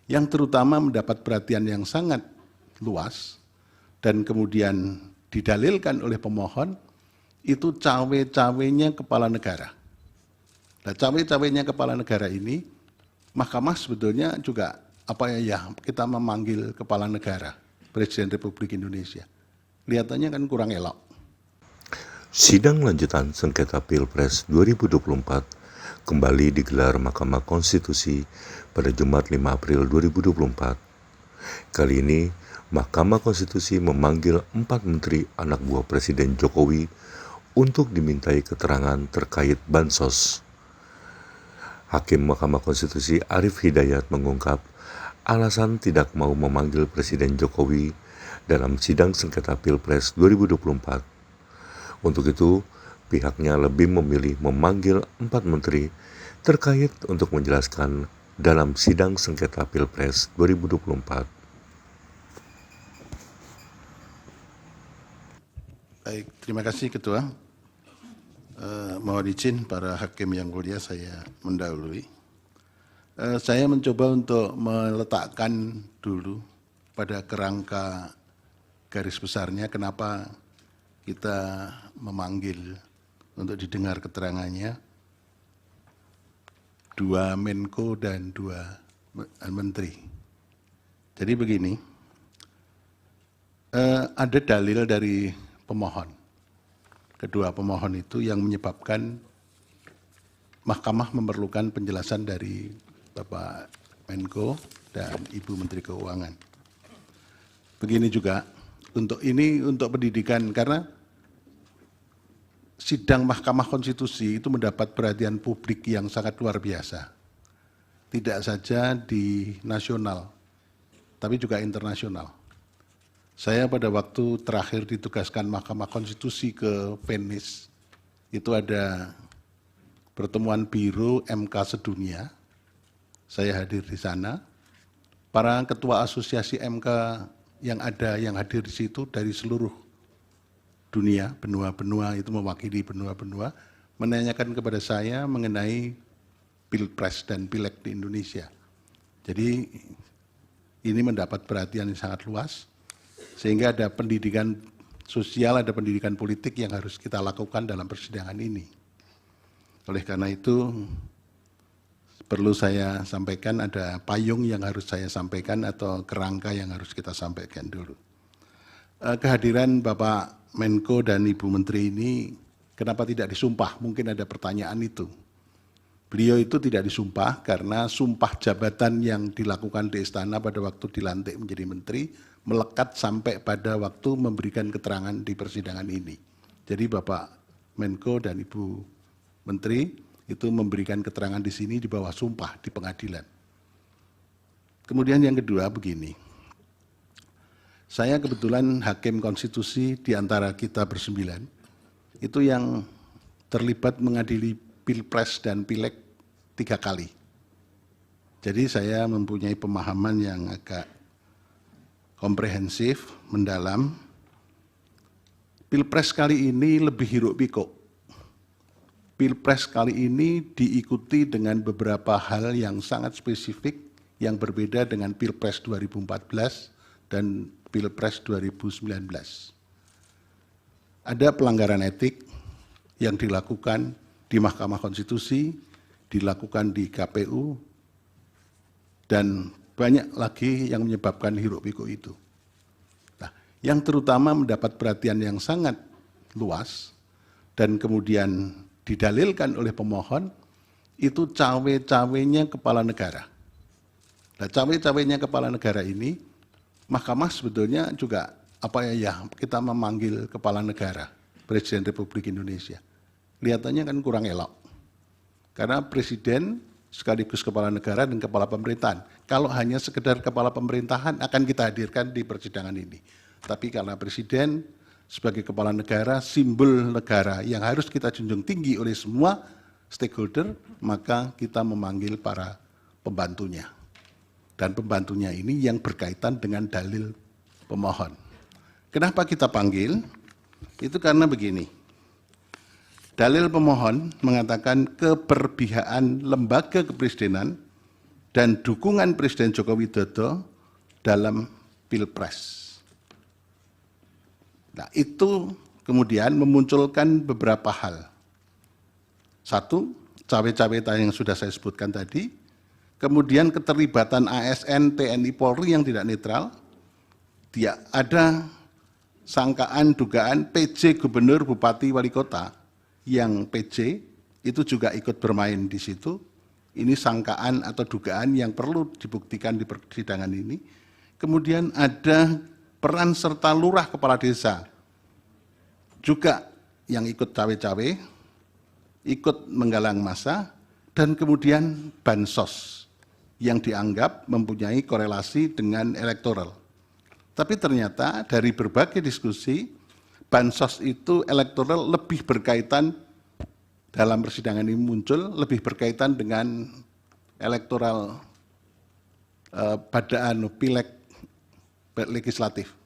yang terutama mendapat perhatian yang sangat luas dan kemudian didalilkan oleh pemohon itu cawe-cawenya kepala negara. Nah, cawe-cawenya kepala negara ini, Mahkamah sebetulnya juga kita memanggil kepala negara, Presiden Republik Indonesia. Kelihatannya kan kurang elok. Sidang lanjutan sengketa Pilpres 2024 kembali digelar Mahkamah Konstitusi pada Jumat 5 April 2024. Kali ini, Mahkamah Konstitusi memanggil 4 menteri anak buah Presiden Jokowi untuk dimintai keterangan terkait bansos. Hakim Mahkamah Konstitusi Arief Hidayat mengungkap alasan tidak mau memanggil Presiden Jokowi dalam sidang sengketa Pilpres 2024. Untuk itu, pihaknya lebih memilih memanggil 4 menteri terkait untuk menjelaskan dalam sidang sengketa Pilpres 2024. Baik, terima kasih Ketua. Mohon izin para hakim yang mulia saya mendahului. Saya mencoba untuk meletakkan dulu pada kerangka garis besarnya kenapa kita memanggil untuk didengar keterangannya 2 Menko dan 2 Menteri. Jadi begini, ada dalil dari pemohon. Kedua pemohon itu yang menyebabkan Mahkamah memerlukan penjelasan dari Bapak Menko dan Ibu Menteri Keuangan. Begini juga, untuk pendidikan, karena sidang Mahkamah Konstitusi itu mendapat perhatian publik yang sangat luar biasa. Tidak saja di nasional, tapi juga internasional. Saya pada waktu terakhir ditugaskan Mahkamah Konstitusi ke Venice, itu ada pertemuan Biro MK sedunia, saya hadir di sana. Para ketua asosiasi MK yang hadir di situ dari seluruh dunia, benua-benua itu mewakili benua-benua, menanyakan kepada saya mengenai Pilpres dan Pileg di Indonesia. Jadi ini mendapat perhatian yang sangat luas, sehingga ada pendidikan sosial, ada pendidikan politik yang harus kita lakukan dalam persidangan ini. Oleh karena itu, perlu saya sampaikan ada payung yang harus saya sampaikan atau kerangka yang harus kita sampaikan dulu. Kehadiran Bapak Menko dan Ibu Menteri ini kenapa tidak disumpah? Mungkin ada pertanyaan itu. Beliau itu tidak disumpah karena sumpah jabatan yang dilakukan di istana pada waktu dilantik menjadi menteri melekat sampai pada waktu memberikan keterangan di persidangan ini. Jadi Bapak Menko dan Ibu Menteri itu memberikan keterangan di sini di bawah sumpah di pengadilan. Kemudian yang kedua begini, saya kebetulan hakim konstitusi di antara kita bersembilan, itu yang terlibat mengadili Pilpres dan Pileg 3 kali. Jadi saya mempunyai pemahaman yang agak komprehensif, mendalam. Pilpres kali ini lebih hiruk pikuk. Pilpres kali ini diikuti dengan beberapa hal yang sangat spesifik yang berbeda dengan Pilpres 2014 dan Pilpres 2019. Ada pelanggaran etik yang dilakukan di Mahkamah Konstitusi, dilakukan di KPU, dan banyak lagi yang menyebabkan hiruk pikuk itu. Nah, yang terutama mendapat perhatian yang sangat luas dan kemudian didalilkan oleh pemohon itu cawe-cawenya kepala negara. Nah, cawe-cawenya kepala negara ini, Mahkamah sebetulnya juga kita memanggil kepala negara, Presiden Republik Indonesia. Kelihatannya kan kurang elok. Karena Presiden sekaligus kepala negara dan kepala pemerintahan. Kalau hanya sekedar kepala pemerintahan akan kita hadirkan di persidangan ini. Tapi karena Presiden sebagai kepala negara, simbol negara yang harus kita junjung tinggi oleh semua stakeholder, maka kita memanggil para pembantunya. Dan pembantunya ini yang berkaitan dengan dalil pemohon. Kenapa kita panggil? Itu karena begini. Dalil pemohon mengatakan keberpihakan lembaga kepresidenan dan dukungan Presiden Joko Widodo dalam Pilpres. Nah, itu kemudian memunculkan beberapa hal. Satu, cawe-cawe yang sudah saya sebutkan tadi, kemudian keterlibatan ASN, TNI, Polri yang tidak netral, ada sangkaan, dugaan PJ Gubernur, Bupati, Wali Kota yang PJ itu juga ikut bermain di situ. Ini sangkaan atau dugaan yang perlu dibuktikan di persidangan ini. Kemudian ada peran serta lurah kepala desa juga yang ikut cawe-cawe, ikut menggalang massa, dan kemudian bansos yang dianggap mempunyai korelasi dengan elektoral. Tapi ternyata dari berbagai diskusi, bansos itu elektoral lebih berkaitan dalam persidangan ini muncul, lebih berkaitan dengan elektoral pada pileg legislatif.